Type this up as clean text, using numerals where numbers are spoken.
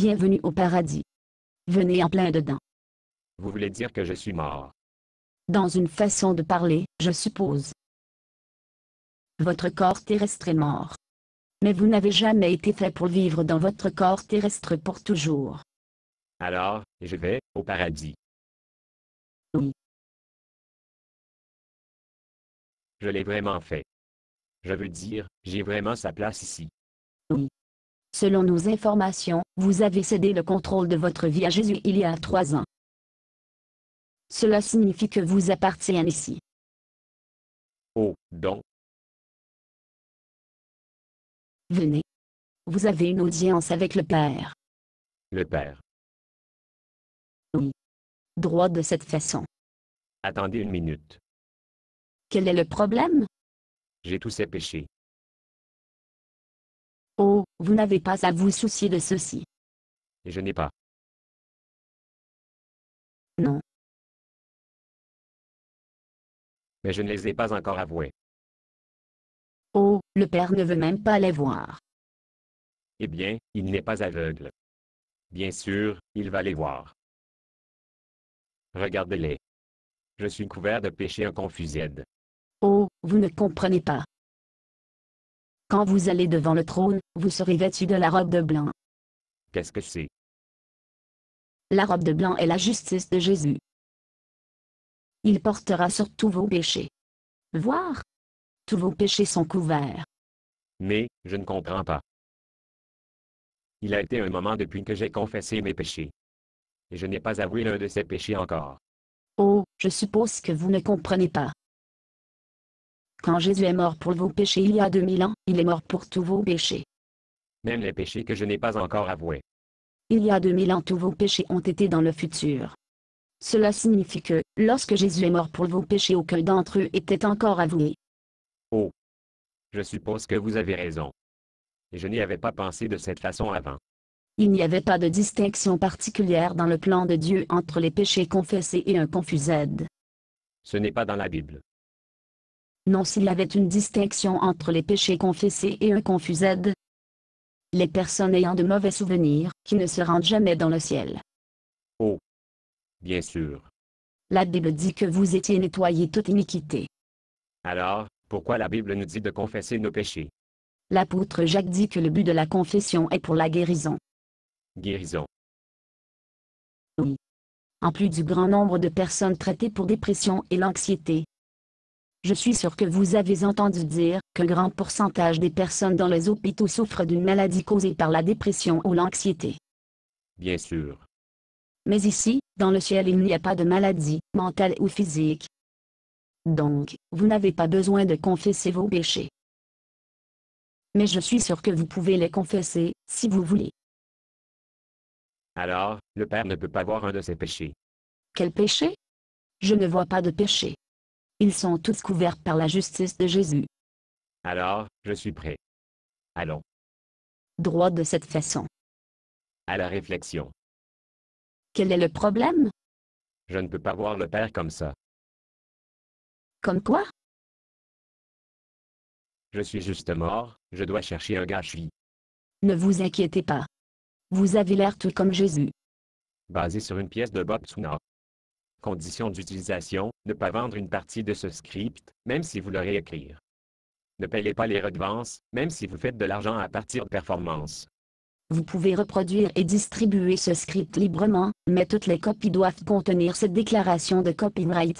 Bienvenue au paradis. Venez en plein dedans. Vous voulez dire que je suis mort? Dans une façon de parler, je suppose. Votre corps terrestre est mort. Mais vous n'avez jamais été fait pour vivre dans votre corps terrestre pour toujours. Alors, je vais au paradis. Oui. Je l'ai vraiment fait. Je veux dire, j'ai vraiment sa place ici. Oui. Selon nos informations, vous avez cédé le contrôle de votre vie à Jésus il y a 3 ans. Cela signifie que vous appartenez ici. Oh, donc, Venez. Vous avez une audience avec le Père. le Père. Oui. Droit de cette façon. Attendez une minute. Quel est le problème? J'ai tous ces péchés. Oh, vous n'avez pas à vous soucier de ceci. Et je n'ai pas. Non. Mais je ne les ai pas encore avoués. Oh, le Père ne veut même pas les voir. Eh bien, il n'est pas aveugle. Bien sûr, il va les voir. Regardez-les. Je suis couvert de péché inconfusibles. Oh, vous ne comprenez pas. Quand vous allez devant le trône, vous serez vêtu de la robe de blanc. Qu'est-ce que c'est? La robe de blanc est la justice de Jésus. Il portera sur tous vos péchés. Voir? Tous vos péchés sont couverts. Mais, je ne comprends pas. Il a été un moment depuis que j'ai confessé mes péchés. Et je n'ai pas avoué l'un de ces péchés encore. Oh, je suppose que vous ne comprenez pas. Quand Jésus est mort pour vos péchés il y a 2000 ans, il est mort pour tous vos péchés. Même les péchés que je n'ai pas encore avoués. Il y a 2000 ans tous vos péchés ont été dans le futur. Cela signifie que, lorsque Jésus est mort pour vos péchés, aucun d'entre eux était encore avoué. Oh. Je suppose que vous avez raison. Et je n'y avais pas pensé de cette façon avant. Il n'y avait pas de distinction particulière dans le plan de Dieu entre les péchés confessés et inconfusés. Ce n'est pas dans la Bible. Non, s'il y avait une distinction entre les péchés confessés et inconfusés, les personnes ayant de mauvais souvenirs, qui ne se rendent jamais dans le ciel. Oh. Bien sûr. La Bible dit que vous étiez nettoyés toute iniquité. Alors, pourquoi la Bible nous dit de confesser nos péchés? L'apôtre Jacques dit que le but de la confession est pour la guérison. Guérison. Oui. En plus du grand nombre de personnes traitées pour dépression et l'anxiété. Je suis sûr que vous avez entendu dire qu'un grand pourcentage des personnes dans les hôpitaux souffrent d'une maladie causée par la dépression ou l'anxiété. Bien sûr. Mais ici, dans le ciel, il n'y a pas de maladie, mentale ou physique. Donc, vous n'avez pas besoin de confesser vos péchés. Mais je suis sûr que vous pouvez les confesser, si vous voulez. Alors, le Père ne peut pas voir un de ses péchés. Quel péché? Je ne vois pas de péché. Ils sont tous couverts par la justice de Jésus. Alors, je suis prêt. Allons, Droit de cette façon. à la réflexion. Quel est le problème? Je ne peux pas voir le Père comme ça. Comme quoi? Je suis juste mort, je dois chercher un gâchis. Ne vous inquiétez pas. Vous avez l'air tout comme Jésus. Basé sur une pièce de Bob Tsuna. Condition d'utilisation, ne pas vendre une partie de ce script, même si vous le réécrire. Ne payez pas les redevances, même si vous faites de l'argent à partir de performances. Vous pouvez reproduire et distribuer ce script librement, mais toutes les copies doivent contenir cette déclaration de copyright.